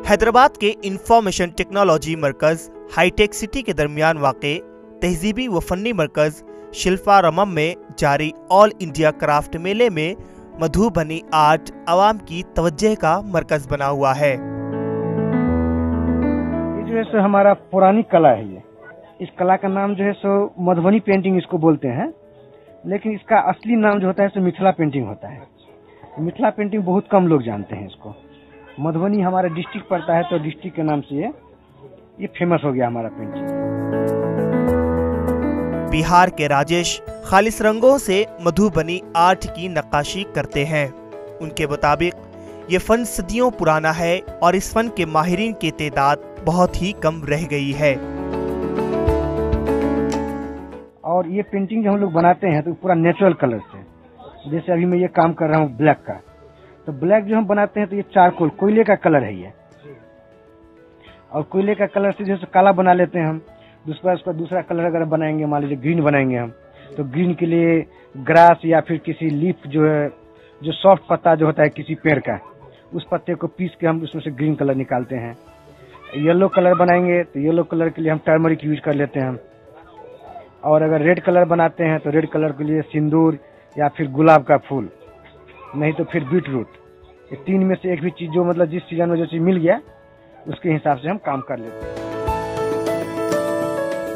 हैदराबाद के information technology मरकज hi tech city के दरमियान वाक़े तहजीबी व फन्नी मरकज शिल्पारामम में जारी ऑल इंडिया क्राफ्ट मेले में मधुबनी आर्ट आवाम की तवज्जो का मरकज बना हुआ है। जो है सो हमारा पुरानी कला है। ये इस कला का नाम जो है सो मधुबनी पेंटिंग इसको बोलते हैं, लेकिन इसका असली नाम जो होता है सो मिथिला पेंटिंग होता है। मिथिला पेंटिंग बहुत कम लोग जानते हैं इसको। मधुबनी हमारा डिस्ट्रिक्ट पड़ता है तो डिस्ट्रिक्ट के नाम से ये फेमस हो गया हमारा पेंटिंग। बिहार के राजेश खालिस रंगों से मधुबनी आर्ट की नक्काशी करते हैं। उनके मुताबिक ये फन सदियों पुराना है और इस फन के माहिरीन की तादाद बहुत ही कम रह गई है। और ये पेंटिंग जो हम लोग बनाते हैं तो पूरा नेचुरल कलर से, जैसे अभी मैं ये काम कर रहा हूँ ब्लैक का, तो ब्लैक जो हम बनाते हैं तो ये चारकोल कोयले का कलर है ये। और कोयले का कलर से जैसे काला बना लेते हैं हम, उसका दूसरा कलर अगर बनाएंगे, मान लीजिए ग्रीन बनाएंगे हम, तो ग्रीन के लिए ग्रास या फिर किसी लीफ जो है, जो सॉफ्ट पत्ता जो होता है किसी पेड़ का, उस पत्ते को पीस के हम उसमें से ग्रीन कलर निकालते हैं। येलो कलर बनाएंगे तो येलो कलर के लिए हम टर्मरिक यूज कर लेते हैं। और अगर रेड कलर बनाते हैं तो रेड कलर के लिए सिंदूर या फिर गुलाब का फूल, नहीं तो फिर बीट रूट। ये तीन में से एक भी चीज जो मतलब जिस सीजन में जो चीज मिल गया उसके हिसाब से हम काम कर लेते हैं।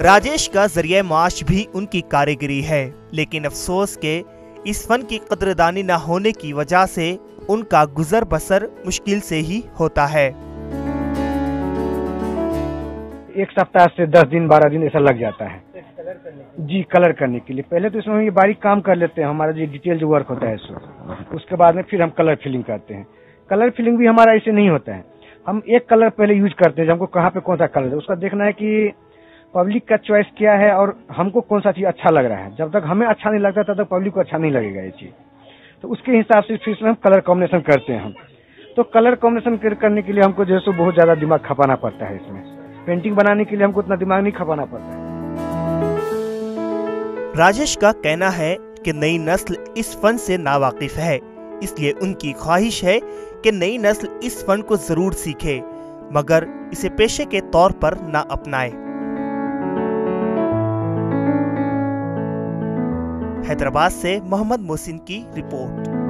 राजेश का जरिए माश भी उनकी कारीगरी है, लेकिन अफसोस के इस फन की कदरदानी न होने की वजह से उनका गुजर बसर मुश्किल से ही होता है। एक सप्ताह से 10 दिन 12 दिन ऐसा लग जाता है जी कलर करने के लिए। पहले तो इसमें हम ये बारीक काम कर लेते हैं, हमारा जो डिटेल जो वर्क होता है सो, उसके बाद में फिर हम कलर फिलिंग करते हैं। कलर फिलिंग भी हमारा ऐसे नहीं होता है, हम एक कलर पहले यूज करते हैं, हमको कहाँ पे कौन सा कलर है उसका देखना है कि पब्लिक का चॉइस क्या है और हमको कौन सा चीज अच्छा लग रहा है। जब तक हमें अच्छा नहीं लगता तब तक पब्लिक को अच्छा नहीं लगेगा ये चीज, तो उसके हिसाब से फिर हम कलर कॉम्बिनेशन करते हैं हम। तो कलर कॉम्बिनेशन करने के लिए हमको जो है बहुत ज्यादा दिमाग खपाना पड़ता है। इसमें पेंटिंग बनाने के लिए हमको उतना दिमाग नहीं खपाना पड़ता है। राजेश का कहना है कि नई नस्ल इस फन से नावाकिफ है, इसलिए उनकी ख्वाहिश है कि नई नस्ल इस फन को जरूर सीखे, मगर इसे पेशे के तौर पर ना अपनाए। हैदराबाद से मोहम्मद मोहसिन की रिपोर्ट।